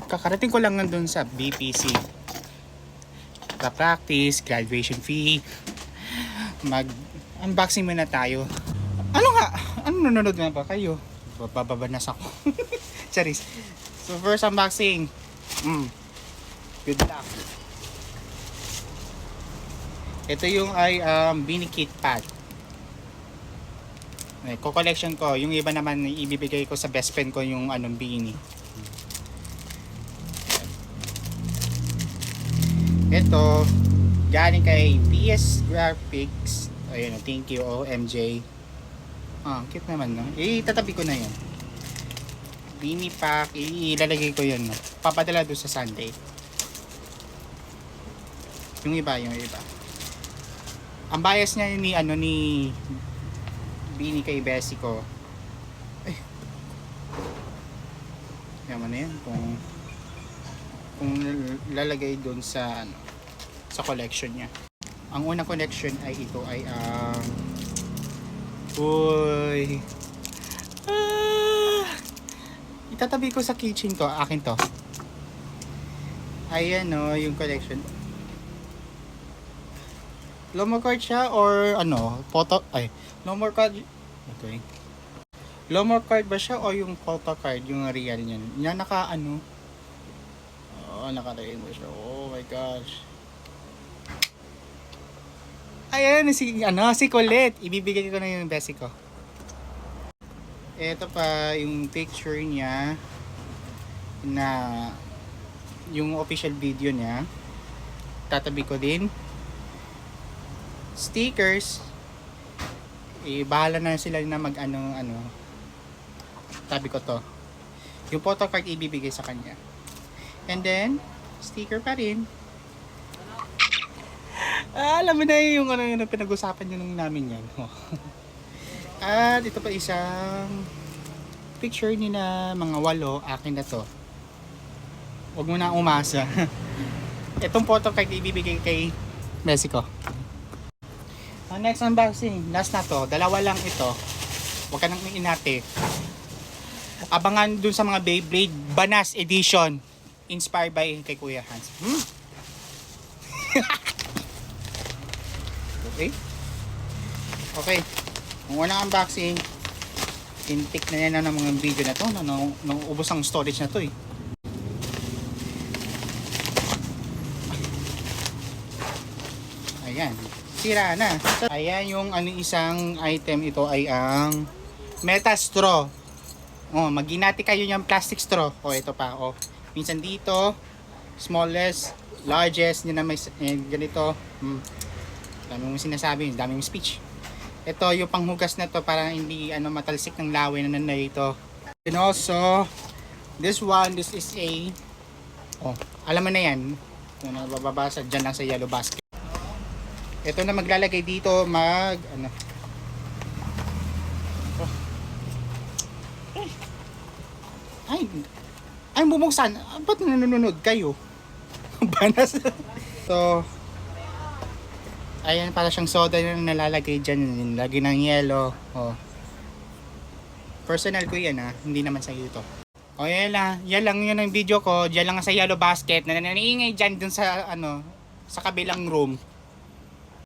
Kakarating ko lang nandun sa BPC. Pa-practice, graduation fee. Mag-unboxing muna tayo. Ano nga? Ano nanonood nga ba kayo? Bababanas ako. Charis. So first unboxing. Good luck. Ito yung ay Beanie Kit Pad. Ko-collection ko. Yung iba naman ibibigay ko sa best friend ko yung anong beanie. Ito galing kay PS Graphics. Ayun, thank you OMJ. Cute naman, no? Itatabi ko na yun. Beanie pack, ilalagay ko yun, no? Papadala doon sa Sunday. Yung iba. Ang bias niya ni Beanie kay Bessie ko. Yaman na yan kung lalagay doon sa sa collection niya. Ang unang collection ay ito ay itatabi ko sa kitchen to, akin to. Ayan yung collection. Lomo card siya or photo Lomo card. Okay. Lomo card ba siya o yung photo card, yung real niyan? Yan nakalagay mo siya. Oh my gosh. Ayan si Colette. Ibibigay ko na yung besi ko. Ito pa yung picture niya na yung official video niya. Tatabi ko din. Stickers. Bahala na sila na tabi ko to. Yung photo card ibibigay sa kanya. And then sticker pa rin. Alam mo na yung pinag-usapan nyo namin yan. At ito pa isang picture ni na mga 8. Akin na to. Huwag mo na umasa. Itong photo card ibibigay kay Mexico. Next unboxing. Last na to. Dalawa lang ito. Huwag ka nang inate. Abangan dun sa mga Beyblade Banas Edition. Inspired by kay Kuya Hans. Okay. Ang unang unboxing. Intik na yan ng mga video na to. Ubos ang storage na to eh. Ayan. Sira na. Ayan yung isang item. Ito ay ang Meta Straw. Maginati kayo yung plastic straw. Ito pa. Minsan dito. Smallest. Largest. Yun na may ganito. Dami mong sinasabi. Dami mong speech. Ito yung panghugas na to para hindi matalsik ng laway na ito. And also this is a alam mo na yan kung nababasa dyan lang sa yellow basket. Ito na maglalagay dito ay bubuksan. Ba't nanonood kayo? Banas. So ayan, para siyang soda na nalalagay dyan. Lagi ng yelo. Personal ko yan hindi naman sa ito. Yan lang yun ang video ko. Diyan lang sa yellow basket na naniingay dyan dun sa sa kabilang room.